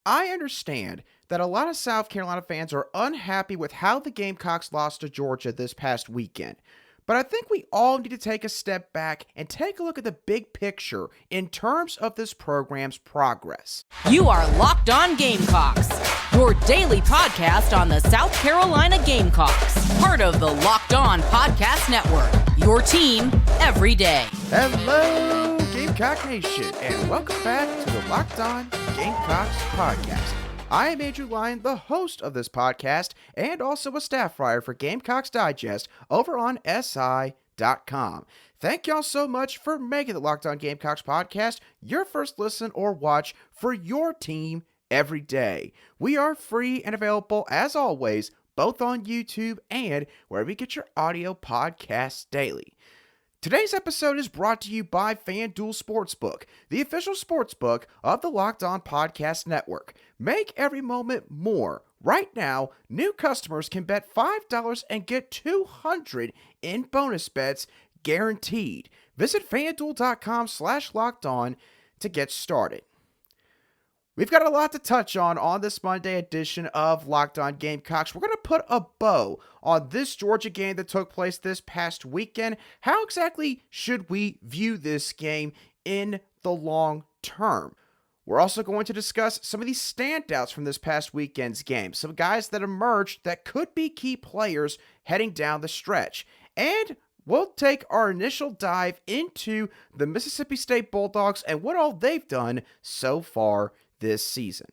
I understand that a lot of South Carolina fans are unhappy with how the Gamecocks lost to Georgia this past weekend. But I think we all need to take a step back and take a look at the big picture in terms of this program's progress. You are Locked On Gamecocks, your daily podcast on the South Carolina Gamecocks, part of the Locked On Podcast Network, your team every day. Hello, Gamecock Nation, and welcome back to the Locked On Gamecocks podcast. I am Andrew Lyon, the host of this podcast, and also a staff writer for Gamecocks Digest over on SI.com. Thank y'all so much for making the Locked On Gamecocks podcast your first listen or watch for your team every day. We are free and available, as always, both on YouTube and wherever you get your audio podcasts daily. Today's episode is brought to you by FanDuel Sportsbook, the official sportsbook of the Locked On Podcast Network. Make every moment more. Right now, new customers can bet $5 and get $200 in bonus bets guaranteed. Visit FanDuel.com/LockedOn to get started. We've got a lot to touch on this Monday edition of Locked On Gamecocks. We're going to put a bow on this Georgia game that took place this past weekend. How exactly should we view this game in the long term? We're also going to discuss some of these standouts from this past weekend's game. Some guys that emerged that could be key players heading down the stretch. And we'll take our initial dive into the Mississippi State Bulldogs and what all they've done so far this season.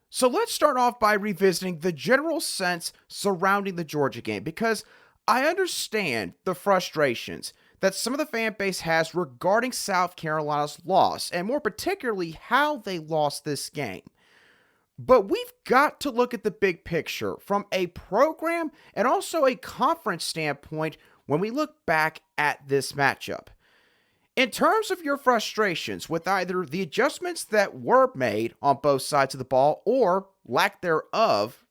So let's start off by revisiting the general sense surrounding the Georgia game, because I understand the frustrations that some of the fan base has regarding South Carolina's loss, and more particularly how they lost this game. But we've got to look at the big picture from a program and also a conference standpoint when we look back at this matchup. In terms of your frustrations with either the adjustments that were made on both sides of the ball or lack thereof,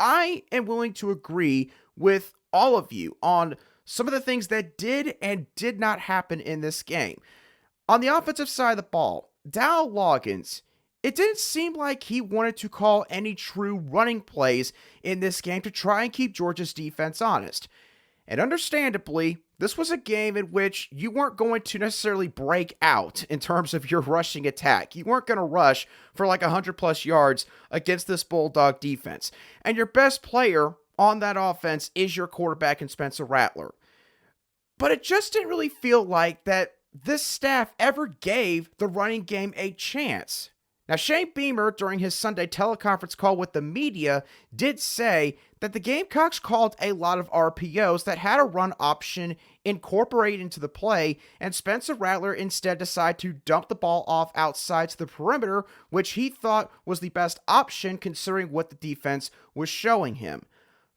I am willing to agree with all of you on some of the things that did and did not happen in this game. On the offensive side of the ball, Dowell Loggains, it didn't seem like he wanted to call any true running plays in this game to try and keep Georgia's defense honest. And understandably, this was a game in which you weren't going to necessarily break out in terms of your rushing attack. You weren't going to rush for like 100 plus yards against this Bulldog defense. And your best player on that offense is your quarterback in Spencer Rattler. But it just didn't really feel like that this staff ever gave the running game a chance. Now, Shane Beamer, during his Sunday teleconference call with the media, did say that the Gamecocks called a lot of RPOs that had a run option incorporated into the play, and Spencer Rattler instead decided to dump the ball off outside to the perimeter, which he thought was the best option considering what the defense was showing him.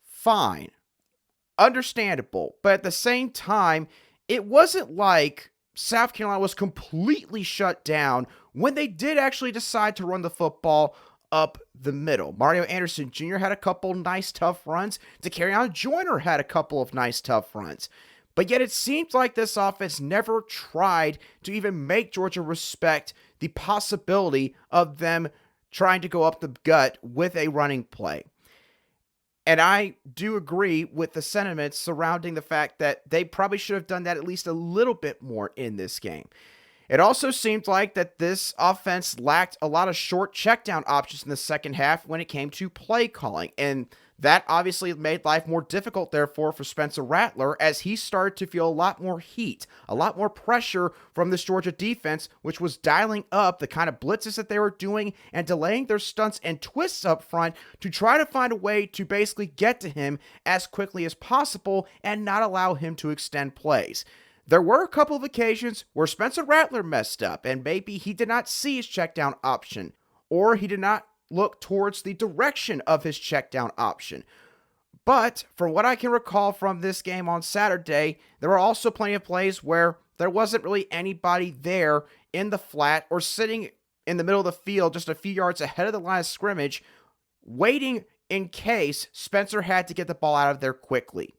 Fine. Understandable. But at the same time, it wasn't like South Carolina was completely shut down when they did actually decide to run the football up the middle. Mario Anderson Jr. had a couple nice tough runs. Dakereon Joyner had a couple of nice tough runs. But yet it seems like this offense never tried to even make Georgia respect the possibility of them trying to go up the gut with a running play. And I do agree with the sentiments surrounding the fact that they probably should have done that at least a little bit more in this game. It also seemed like that this offense lacked a lot of short checkdown options in the second half when it came to play calling. And that obviously made life more difficult, therefore, for Spencer Rattler as he started to feel a lot more heat, a lot more pressure from this Georgia defense, which was dialing up the kind of blitzes that they were doing and delaying their stunts and twists up front to try to find a way to basically get to him as quickly as possible and not allow him to extend plays. There were a couple of occasions where Spencer Rattler messed up and maybe he did not see his checkdown option, or he did not look towards the direction of his checkdown option. But from what I can recall from this game on Saturday, there were also plenty of plays where there wasn't really anybody there in the flat or sitting in the middle of the field just a few yards ahead of the line of scrimmage, waiting in case Spencer had to get the ball out of there quickly.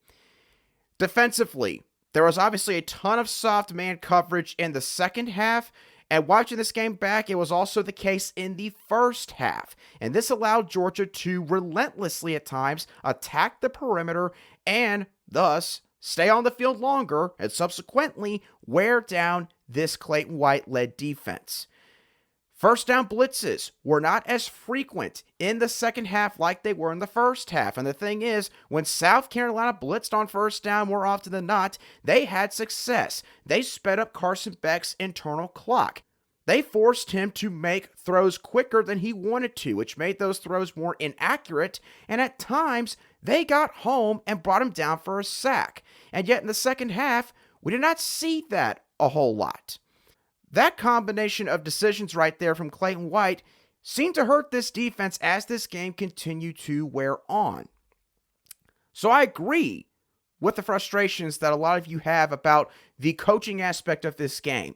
Defensively, there was obviously a ton of soft man coverage in the second half, And watching this game back, it was also the case in the first half. And this allowed Georgia to relentlessly at times attack the perimeter and thus stay on the field longer and subsequently wear down this Clayton White-led defense. First down blitzes were not as frequent in the second half like they were in the first half. And the thing is, when South Carolina blitzed on first down more often than not, they had success. They sped up Carson Beck's internal clock. They forced him to make throws quicker than he wanted to, which made those throws more inaccurate. And at times, they got home and brought him down for a sack. And yet in the second half, we did not see that a whole lot. That combination of decisions right there from Clayton White seemed to hurt this defense as this game continued to wear on. So I agree with the frustrations that a lot of you have about the coaching aspect of this game.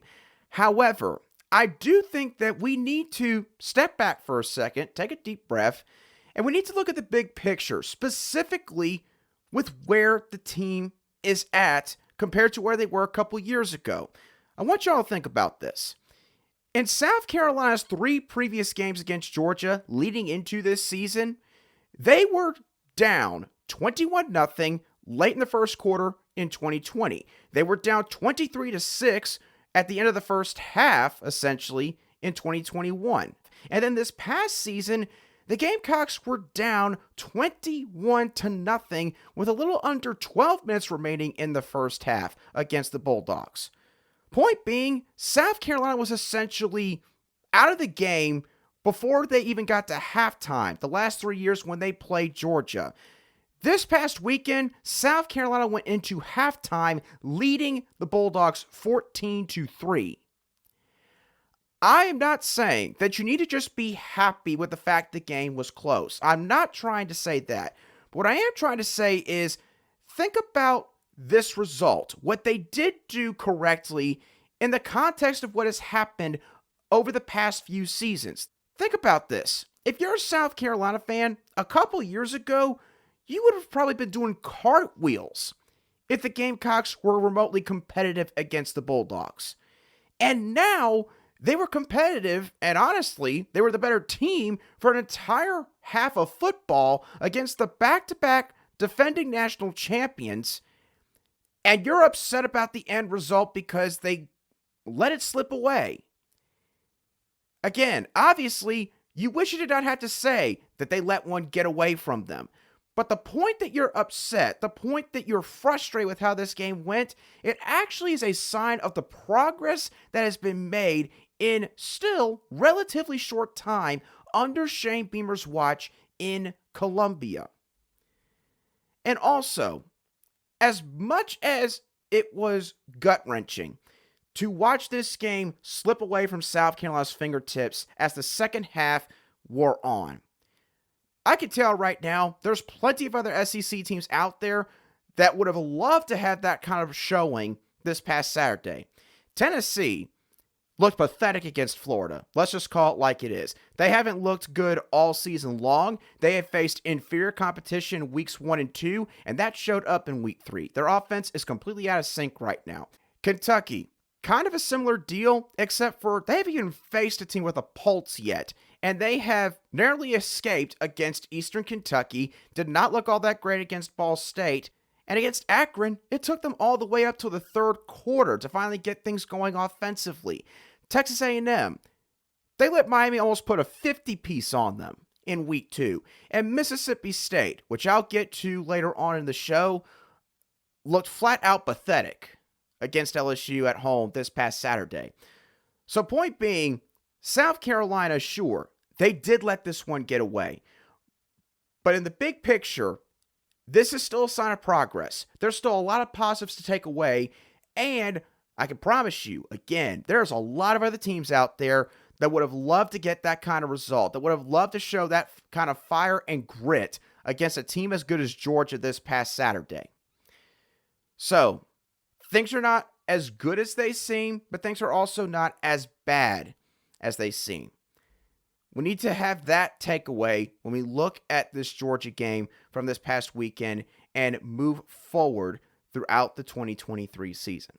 However, I do think that we need to step back for a second, take a deep breath, and we need to look at the big picture, specifically with where the team is at compared to where they were a couple years ago. I want y'all to think about this. In South Carolina's 3 previous games against Georgia leading into this season, they were down 21-0 late in the first quarter in 2020. They were down 23-6 at the end of the first half, essentially, in 2021. And then this past season, the Gamecocks were down 21-0 with a little under 12 minutes remaining in the first half against the Bulldogs. Point being, South Carolina was essentially out of the game before they even got to halftime, the last 3 years when they played Georgia. This past weekend, South Carolina went into halftime leading the Bulldogs 14-3. I am not saying that you need to just be happy with the fact the game was close. I'm not trying to say that. But what I am trying to say is think about this result, what they did do correctly in the context of what has happened over the past few seasons. Think about this. If you're a South Carolina fan, a couple years ago, you would have probably been doing cartwheels if the Gamecocks were remotely competitive against the Bulldogs. And now, they were competitive, and honestly, they were the better team for an entire half of football against the back-to-back defending national champions. And you're upset about the end result because they let it slip away. Again, obviously, you wish you did not have to say that they let one get away from them. But the point that you're upset, the point that you're frustrated with how this game went, it actually is a sign of the progress that has been made in still relatively short time under Shane Beamer's watch in Columbia. And also, as much as it was gut-wrenching to watch this game slip away from South Carolina's fingertips as the second half wore on, I can tell right now there's plenty of other SEC teams out there that would have loved to have that kind of showing this past Saturday. Tennessee looked pathetic against Florida. Let's just call it like it is. They haven't looked good all season long. They have faced inferior competition weeks 1 and 2, and that showed up in week 3. Their offense is completely out of sync right now. Kentucky, kind of a similar deal, except for they haven't even faced a team with a pulse yet, and they have narrowly escaped against Eastern Kentucky, did not look all that great against Ball State, and against Akron, it took them all the way up to the third quarter to finally get things going offensively. Texas A&M, they let Miami almost put a 50-piece on them in week 2. And Mississippi State, which I'll get to later on in the show, looked flat out pathetic against LSU at home this past Saturday. So point being, South Carolina, sure, they did let this one get away. But in the big picture, this is still a sign of progress. There's still a lot of positives to take away, and I can promise you, again, there's a lot of other teams out there that would have loved to get that kind of result, that would have loved to show that kind of fire and grit against a team as good as Georgia this past Saturday. So, things are not as good as they seem, but things are also not as bad as they seem. We need to have that takeaway when we look at this Georgia game from this past weekend and move forward throughout the 2023 season.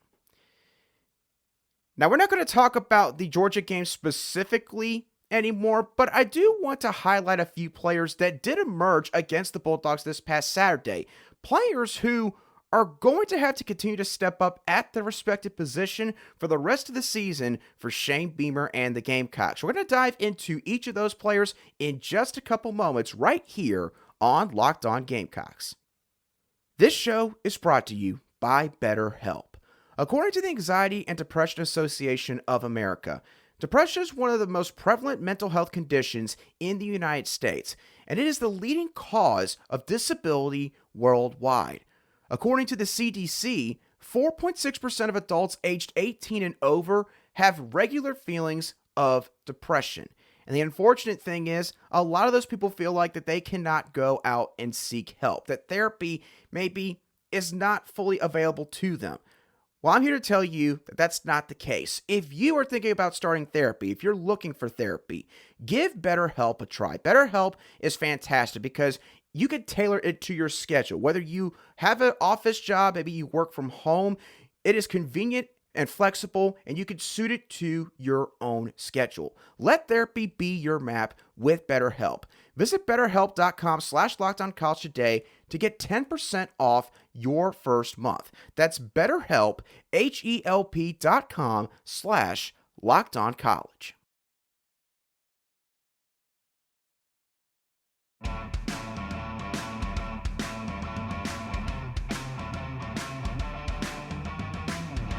Now, we're not going to talk about the Georgia game specifically anymore, but I do want to highlight a few players that did emerge against the Bulldogs this past Saturday. Players who are going to have to continue to step up at their respective position for the rest of the season for Shane Beamer and the Gamecocks. We're going to dive into each of those players in just a couple moments right here on Locked On Gamecocks. This show is brought to you by BetterHelp. According to the Anxiety and Depression Association of America, depression is one of the most prevalent mental health conditions in the United States, and it is the leading cause of disability worldwide. According to the CDC, 4.6% of adults aged 18 and over have regular feelings of depression. And the unfortunate thing is, a lot of those people feel like that they cannot go out and seek help, that therapy maybe is not fully available to them. Well, I'm here to tell you that that's not the case. If you are thinking about starting therapy, if you're looking for therapy, give BetterHelp a try. BetterHelp is fantastic because you can tailor it to your schedule. Whether you have an office job, maybe you work from home, it is convenient and flexible, and you can suit it to your own schedule. Let therapy be your map with BetterHelp. Visit BetterHelp.com/LockedOnCollege today to get 10% off your first month. That's BetterHelp, HELP.com/LockedOnCollege.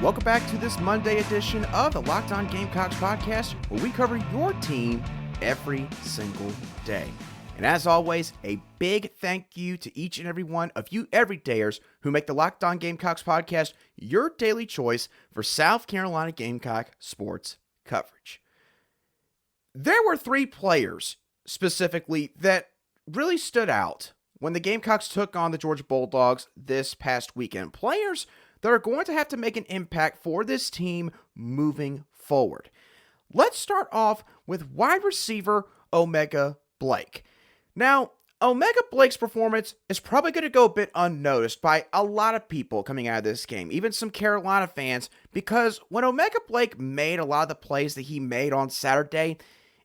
Welcome back to this Monday edition of the Locked On Gamecocks podcast, where we cover your team every single day. And as always, a big thank you to each and every one of you everydayers who make the Locked On Gamecocks podcast your daily choice for South Carolina Gamecock sports coverage. There were 3 players specifically that really stood out when the Gamecocks took on the Georgia Bulldogs this past weekend. Players that are going to have to make an impact for this team moving forward. Let's start off with wide receiver Omega Blake. Now, Omega Blake's performance is probably going to go a bit unnoticed by a lot of people coming out of this game, even some Carolina fans, because when Omega Blake made a lot of the plays that he made on Saturday,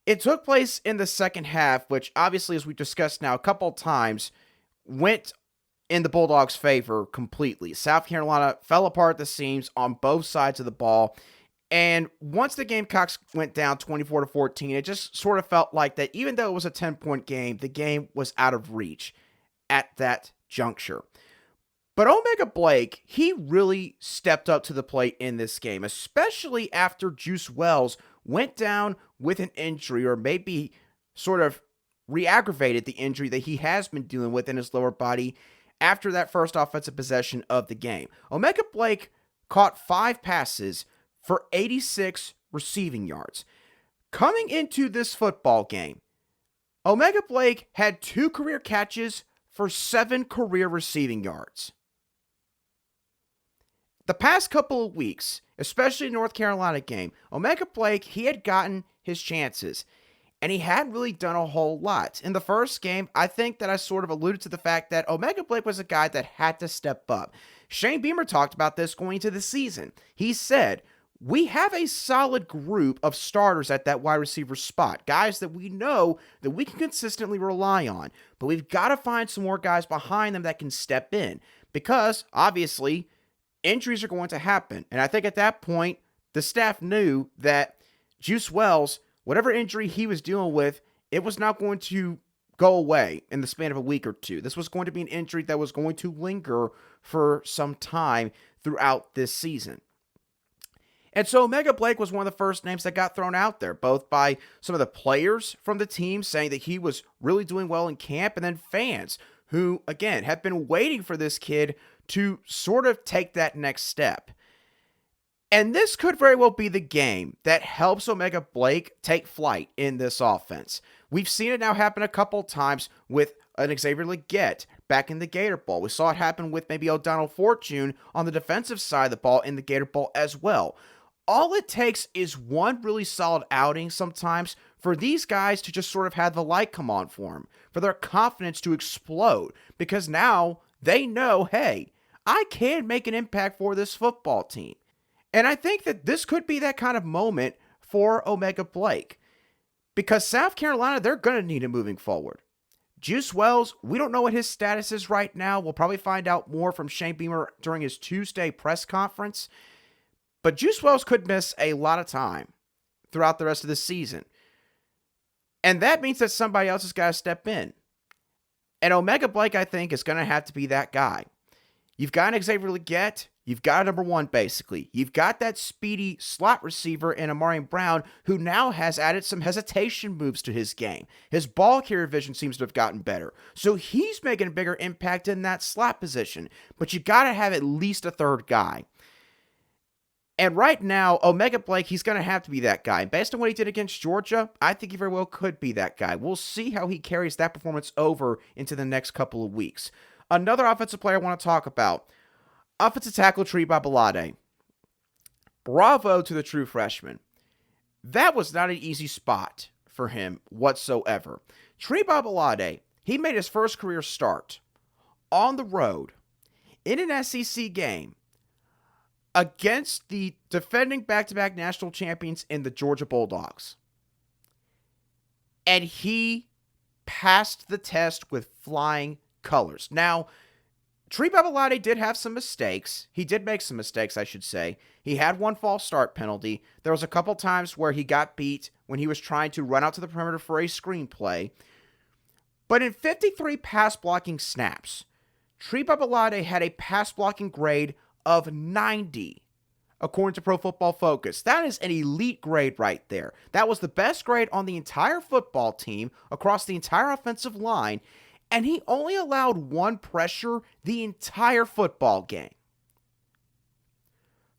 it took place in the second half, which obviously, as we've discussed now a couple of times, went in the Bulldogs' favor completely. South Carolina fell apart at the seams on both sides of the ball. And once the Gamecocks went down 24-14, it just sort of felt like that even though it was a 10-point game, the game was out of reach at that juncture. But Omega Blake, he really stepped up to the plate in this game, especially after Juice Wells went down with an injury, or maybe sort of re-aggravated the injury that he has been dealing with in his lower body after that first offensive possession of the game. Omega Blake caught 5 passes for 86 receiving yards. Coming into this football game, Omega Blake had 2 career catches for 7 career receiving yards. The past couple of weeks, especially the North Carolina game, Omega Blake, he had gotten his chances, and he hadn't really done a whole lot. In the first game, I think that I sort of alluded to the fact that Omega Blake was a guy that had to step up. Shane Beamer talked about this going into the season. He said, we have a solid group of starters at that wide receiver spot, guys that we know that we can consistently rely on, but we've got to find some more guys behind them that can step in, because obviously injuries are going to happen. And I think at that point, the staff knew that Juice Wells, whatever injury he was dealing with, it was not going to go away in the span of a week or two. This was going to be an injury that was going to linger for some time throughout this season. And so Omega Blake was one of the first names that got thrown out there, both by some of the players from the team saying that he was really doing well in camp, and then fans who, again, have been waiting for this kid to sort of take that next step. And this could very well be the game that helps Omega Blake take flight in this offense. We've seen it now happen a couple times with an Xavier Leggett back in the Gator Bowl. We saw it happen with maybe O'Donnell Fortune on the defensive side of the ball in the Gator Bowl as well. All it takes is one really solid outing sometimes for these guys to just sort of have the light come on for them, for their confidence to explode, because now they know, hey, I can make an impact for this football team. And I think that this could be that kind of moment for Omega Blake, because South Carolina, they're going to need him moving forward. Juice Wells, we don't know what his status is right now. We'll probably find out more from Shane Beamer during his Tuesday press conference. But Juice Wells could miss a lot of time throughout the rest of the season. And that means that somebody else has got to step in. And Omega Blake, I think, is going to have to be that guy. You've got an Xavier Legette. You've got a number one, basically. You've got that speedy slot receiver in Amarian Brown, who now has added some hesitation moves to his game. His ball carrier vision seems to have gotten better. So he's making a bigger impact in that slot position. But you got to have at least a third guy. And right now, Omega Blake, he's going to have to be that guy. Based on what he did against Georgia, I think he very well could be that guy. We'll see how he carries that performance over into the next couple of weeks. Another offensive player I want to talk about, offensive tackle Tree Babalade. Bravo to the true freshman. That was not an easy spot for him whatsoever. Tree Babalade, he made his first career start on the road in an SEC game against the defending back-to-back national champions in the Georgia Bulldogs. And he passed the test with flying colors. Now, Tree Babalade did have some mistakes. He did make some mistakes, I should say. He had one false start penalty. There was a couple times where he got beat when he was trying to run out to the perimeter for a screenplay. But in 53 pass blocking snaps, Tree Babalade had a pass blocking grade of 90, according to Pro Football Focus. That is an elite grade right there. That was the best grade on the entire football team across the entire offensive line, and he only allowed one pressure the entire football game.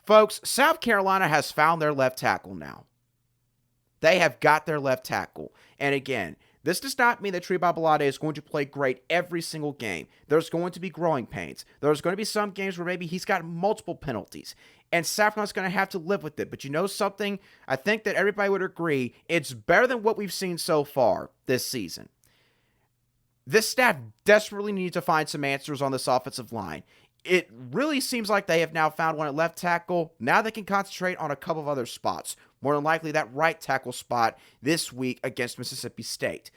Folks, South Carolina has found their left tackle now. They have got their left tackle. And again, this does not mean that Tree Babalade is going to play great every single game. There's going to be growing pains. There's going to be some games where maybe he's got multiple penalties. And South Carolina's going to have to live with it. But you know something? I think that everybody would agree it's better than what we've seen so far this season. This staff desperately needs to find some answers on this offensive line. It really seems like they have now found one at left tackle. Now they can concentrate on a couple of other spots. More than likely that right tackle spot this week against Mississippi State.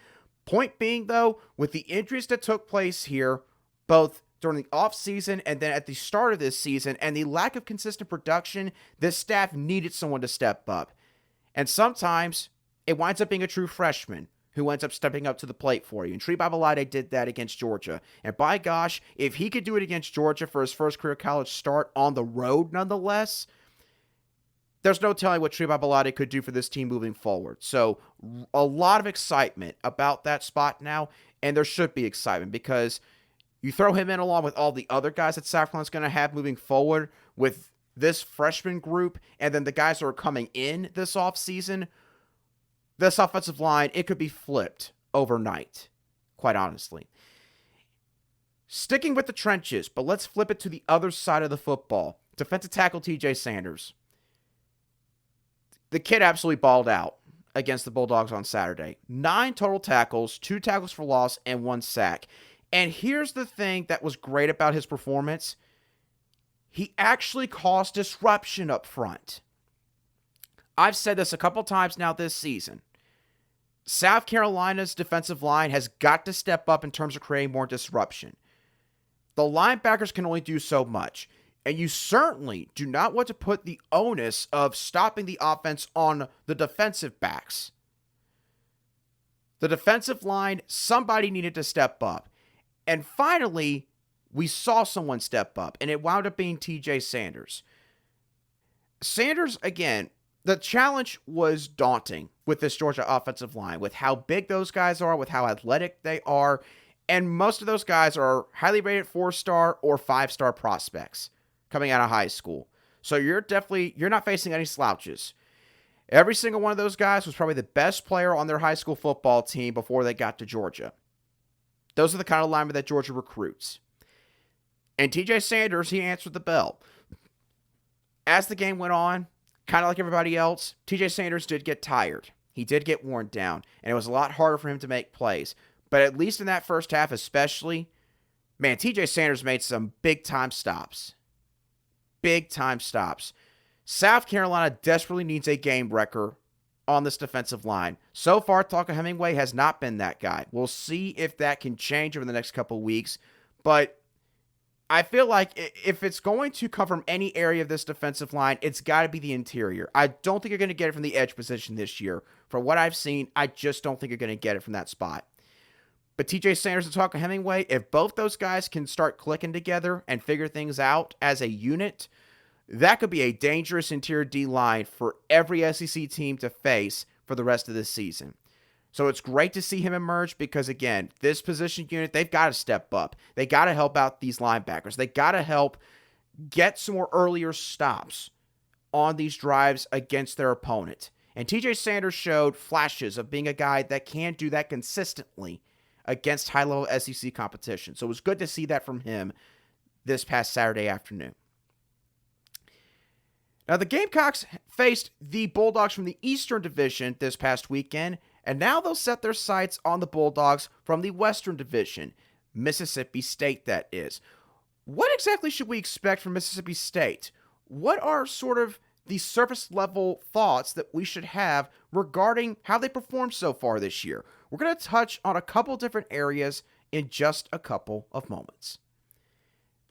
Point being, though, with the injuries that took place here, both during the offseason and then at the start of this season, and the lack of consistent production, this staff needed someone to step up. And sometimes it winds up being a true freshman who ends up stepping up to the plate for you. And Tree Babalade did that against Georgia. And by gosh, if he could do it against Georgia for his first career college start on the road nonetheless, there's no telling what Tree Babalade could do for this team moving forward. So a lot of excitement about that spot now, and there should be excitement because you throw him in along with all the other guys that South Carolina's going to have moving forward with this freshman group, and then the guys who are coming in this offseason, this offensive line, it could be flipped overnight, quite honestly. Sticking with the trenches, but let's flip it to the other side of the football. Defensive tackle TJ Sanders. The kid absolutely balled out against the Bulldogs on Saturday. 9 total tackles, 2 tackles for loss, and 1 sack. And here's the thing that was great about his performance. He actually caused disruption up front. I've said this a couple times now this season. South Carolina's defensive line has got to step up in terms of creating more disruption. The linebackers can only do so much. And you certainly do not want to put the onus of stopping the offense on the defensive backs. The defensive line, somebody needed to step up. And finally, we saw someone step up, and it wound up being TJ Sanders. Sanders, again, the challenge was daunting with this Georgia offensive line, with how big those guys are, with how athletic they are, and most of those guys are highly rated 4-star or 5-star prospects coming out of high school. So you're not facing any slouches. Every single one of those guys was probably the best player on their high school football team before they got to Georgia. Those are the kind of linemen that Georgia recruits. And TJ Sanders, he answered the bell. As the game went on, kind of like everybody else, TJ Sanders did get tired. He did get worn down, and it was a lot harder for him to make plays. But at least in that first half especially, man, TJ Sanders made some big-time stops. Big-time stops. South Carolina desperately needs a game wrecker on this defensive line. So far, Tucker Hemingway has not been that guy. We'll see if that can change over the next couple weeks, but I feel like if it's going to come from any area of this defensive line, it's got to be the interior. I don't think you're going to get it from the edge position this year. From what I've seen, I just don't think you're going to get it from that spot. But TJ Sanders and Tucker Hemingway, if both those guys can start clicking together and figure things out as a unit, that could be a dangerous interior D-line for every SEC team to face for the rest of this season. So it's great to see him emerge because, again, this position unit, they've got to step up. They got to help out these linebackers. They got to help get some more earlier stops on these drives against their opponent. And TJ Sanders showed flashes of being a guy that can do that consistently against high-level SEC competition. So it was good to see that from him this past Saturday afternoon. Now, the Gamecocks faced the Bulldogs from the Eastern Division this past weekend, and now they'll set their sights on the Bulldogs from the Western Division, Mississippi State, that is. What exactly should we expect from Mississippi State? What are sort of the surface-level thoughts that we should have regarding how they performed so far this year? We're going to touch on a couple different areas in just a couple of moments.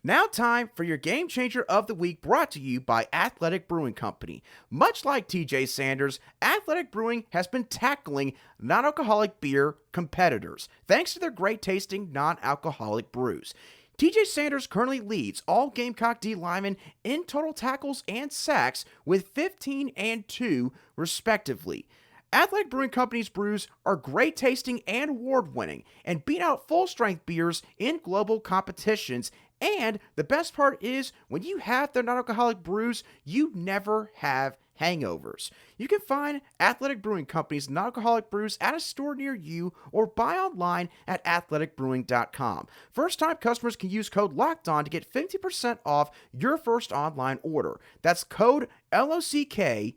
Now time for your Game Changer of the Week, brought to you by Athletic Brewing Company. Much like TJ Sanders, Athletic Brewing has been tackling non-alcoholic beer competitors thanks to their great tasting non-alcoholic brews. TJ Sanders currently leads all Gamecock D linemen in total tackles and sacks with 15 and 2 respectively. Athletic Brewing Company's brews are great tasting and award-winning and beat out full-strength beers in global competitions. And the best part is, when you have their non-alcoholic brews, you never have hangovers. You can find Athletic Brewing Company's non-alcoholic brews at a store near you or buy online at athleticbrewing.com. First-time customers can use code LOCKEDON to get 50% off your first online order. That's code LOCKEDON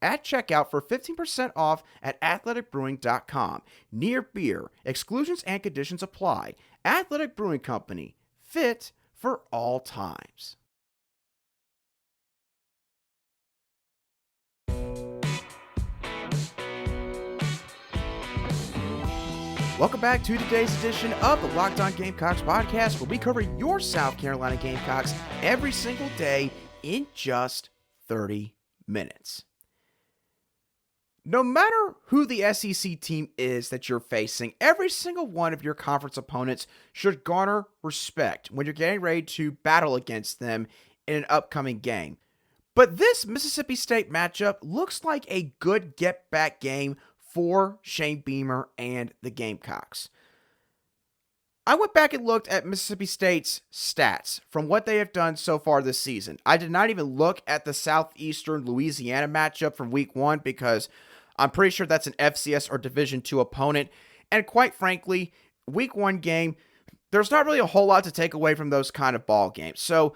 at checkout for 15% off at athleticbrewing.com. Near beer. Exclusions and conditions apply. Athletic Brewing Company. Fit for all times. Welcome back to today's edition of the Locked On Gamecocks podcast, where we cover your South Carolina Gamecocks every single day in just 30 minutes. No matter who the SEC team is that you're facing, every single one of your conference opponents should garner respect when you're getting ready to battle against them in an upcoming game. But this Mississippi State matchup looks like a good get-back game for Shane Beamer and the Gamecocks. I went back and looked at Mississippi State's stats from what they have done so far this season. I did not even look at the Southeastern Louisiana matchup from week 1 because I'm pretty sure that's an FCS or Division II opponent. And quite frankly, week 1 game, there's not really a whole lot to take away from those kind of ball games. So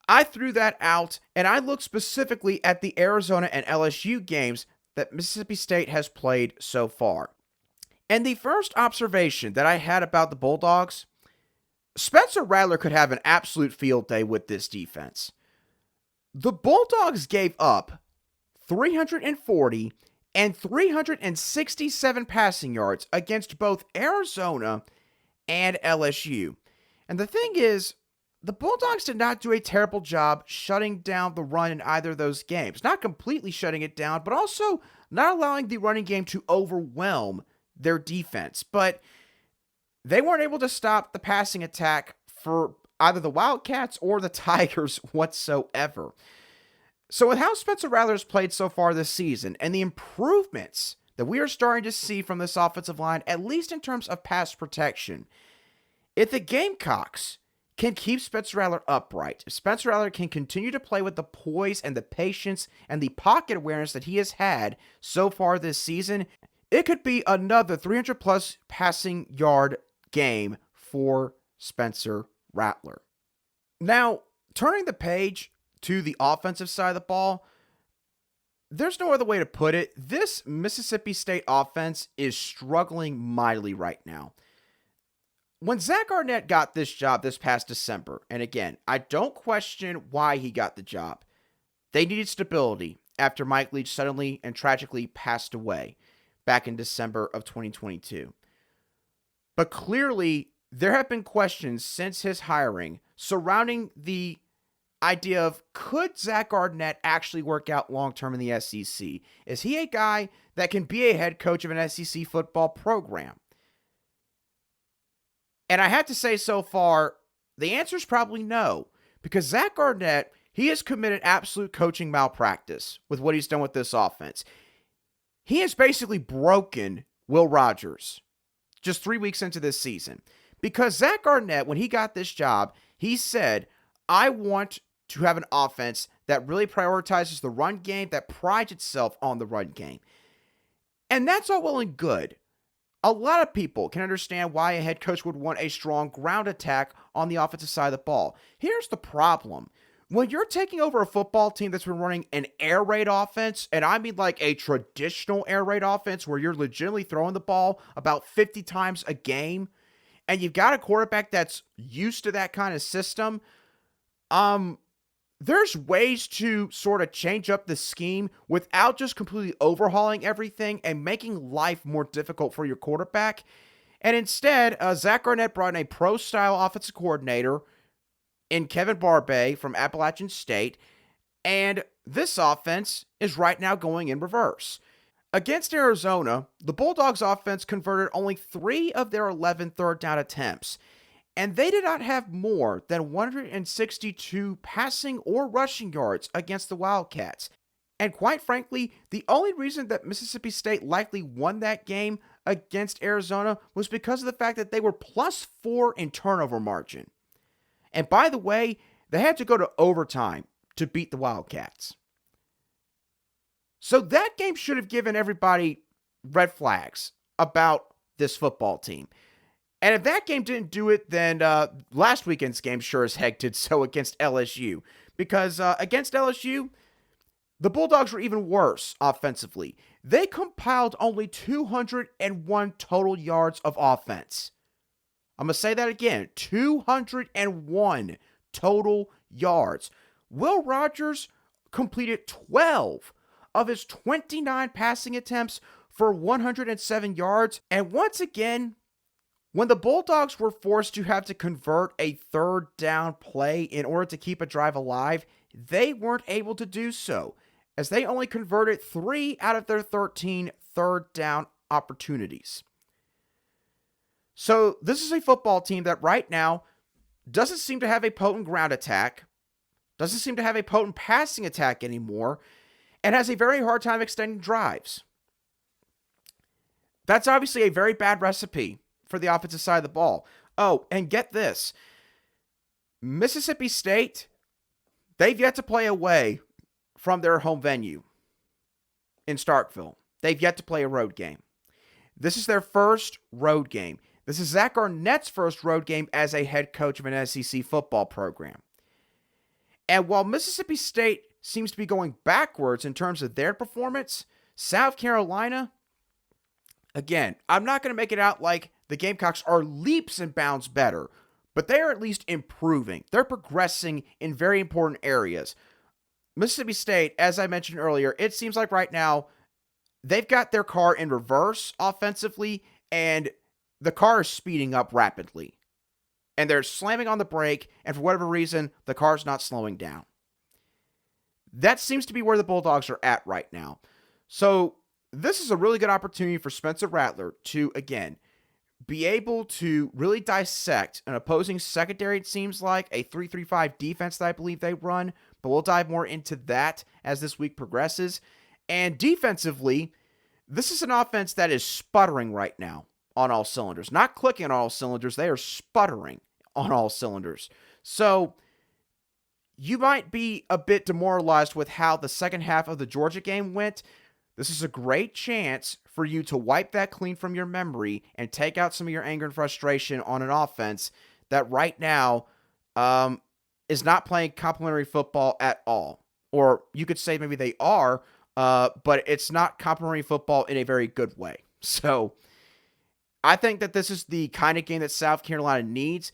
I threw that out, and I looked specifically at the Arizona and LSU games that Mississippi State has played so far. And the first observation that I had about the Bulldogs, Spencer Rattler could have an absolute field day with this defense. The Bulldogs gave up 340 and 367 passing yards against both Arizona and LSU. And the thing is, the Bulldogs did not do a terrible job shutting down the run in either of those games. Not completely shutting it down, but also not allowing the running game to overwhelm their defense. But they weren't able to stop the passing attack for either the Wildcats or the Tigers whatsoever. So with how Spencer Rattler has played so far this season and the improvements that we are starting to see from this offensive line, at least in terms of pass protection, if the Gamecocks can keep Spencer Rattler upright, if Spencer Rattler can continue to play with the poise and the patience and the pocket awareness that he has had so far this season, it could be another 300-plus passing yard game for Spencer Rattler. Now, turning the page to the offensive side of the ball, there's no other way to put it. This Mississippi State offense is struggling mightily right now. When Zach Arnett got this job this past December, and again, I don't question why he got the job. They needed stability after Mike Leach suddenly and tragically passed away back in December of 2022. But clearly, there have been questions since his hiring surrounding the idea of, could Zach Arnett actually work out long-term in the SEC? Is he a guy that can be a head coach of an SEC football program? And I have to say, so far, the answer is probably no, because Zach Arnett, he has committed absolute coaching malpractice with what he's done with this offense. He has basically broken Will Rogers just 3 weeks into this season, because Zach Arnett, when he got this job, he said, I want to have an offense that really prioritizes the run game, that prides itself on the run game. And that's all well and good. A lot of people can understand why a head coach would want a strong ground attack on the offensive side of the ball. Here's the problem. When you're taking over a football team that's been running an air raid offense, and I mean like a traditional air raid offense where you're legitimately throwing the ball about 50 times a game, and you've got a quarterback that's used to that kind of system, there's ways to sort of change up the scheme without just completely overhauling everything and making life more difficult for your quarterback. And instead, Zach Arnett brought in a pro-style offensive coordinator in Kevin Barbay from Appalachian State, and this offense is right now going in reverse. Against Arizona, the Bulldogs offense converted only 3 of their 11 third down attempts, and they did not have more than 162 passing or rushing yards against the Wildcats. And quite frankly, the only reason that Mississippi State likely won that game against Arizona was because of the fact that they were +4 in turnover margin. And by the way, they had to go to overtime to beat the Wildcats. So that game should have given everybody red flags about this football team. And if that game didn't do it, then last weekend's game sure as heck did so against LSU. Because against LSU, the Bulldogs were even worse offensively. They compiled only 201 total yards of offense. I'm going to say that again, 201 total yards. Will Rogers completed 12 of his 29 passing attempts for 107 yards. And once again, when the Bulldogs were forced to have to convert a third down play in order to keep a drive alive, they weren't able to do so, as they only converted 3 out of their 13 third down opportunities. So this is a football team that right now doesn't seem to have a potent ground attack, doesn't seem to have a potent passing attack anymore, and has a very hard time extending drives. That's obviously a very bad recipe for the offensive side of the ball. Oh, and get this. Mississippi State, they've yet to play away from their home venue in Starkville. They've yet to play a road game. This is their first road game. This is Zach Arnett's first road game as a head coach of an SEC football program. And while Mississippi State seems to be going backwards in terms of their performance, South Carolina, again, I'm not going to make it out like the Gamecocks are leaps and bounds better, but they are at least improving. They're progressing in very important areas. Mississippi State, as I mentioned earlier, it seems like right now they've got their car in reverse offensively, and the car is speeding up rapidly. And they're slamming on the brake, and for whatever reason, the car's not slowing down. That seems to be where the Bulldogs are at right now. So this is a really good opportunity for Spencer Rattler to, again, be able to really dissect an opposing secondary, it seems like, a 3-3-5 defense that I believe they run, but we'll dive more into that as this week progresses. And defensively, this is an offense that is sputtering right now on all cylinders. Not clicking on all cylinders, they are sputtering on all cylinders. So you might be a bit demoralized with how the second half of the Georgia game went. This is a great chance for you to wipe that clean from your memory and take out some of your anger and frustration on an offense that right now is not playing complimentary football at all. Or you could say maybe they are, but it's not complimentary football in a very good way. So I think that this is the kind of game that South Carolina needs.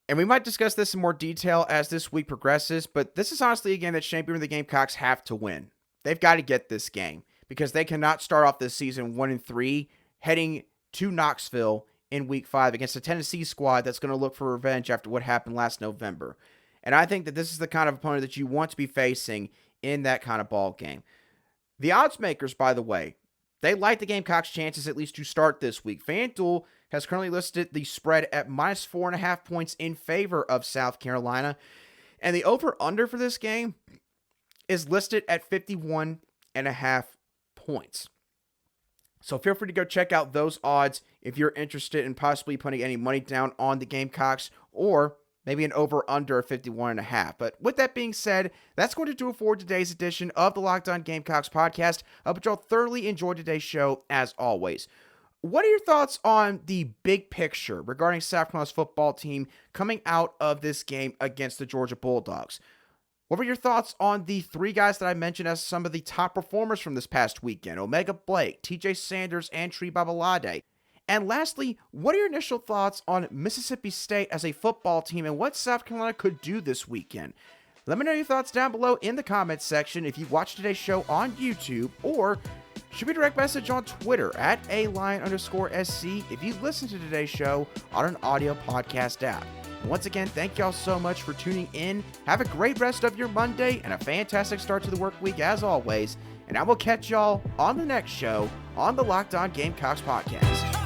And we might discuss this in more detail as this week progresses, but this is honestly a game that Champion and the Gamecocks have to win. They've got to get this game because they cannot start off this season 1-3 heading to Knoxville in week 5 against a Tennessee squad that's going to look for revenge after what happened last November. And I think that this is the kind of opponent that you want to be facing in that kind of ball game. The odds makers, by the way, they like the Gamecocks' chances at least to start this week. FanDuel has currently listed the spread at minus 4.5 points in favor of South Carolina. And the over-under for this game is listed at 51.5 points. So feel free to go check out those odds if you're interested in possibly putting any money down on the Gamecocks or maybe an over-under of 51.5. But with that being said, that's going to do it for today's edition of the Locked On Gamecocks podcast. I hope y'all thoroughly enjoyed today's show as always. What are your thoughts on the big picture regarding South Carolina's football team coming out of this game against the Georgia Bulldogs? What were your thoughts on the 3 guys that I mentioned as some of the top performers from this past weekend? Omega Blake, TJ Sanders, and Tree Babalade. And lastly, what are your initial thoughts on Mississippi State as a football team and what South Carolina could do this weekend? Let me know your thoughts down below in the comments section if you watched today's show on YouTube, or shoot me a direct message on Twitter at @ALion_SC if you listen to today's show on an audio podcast app. And once again, thank y'all so much for tuning in. Have a great rest of your Monday and a fantastic start to the work week as always. And I will catch y'all on the next show on the Locked On Gamecocks podcast.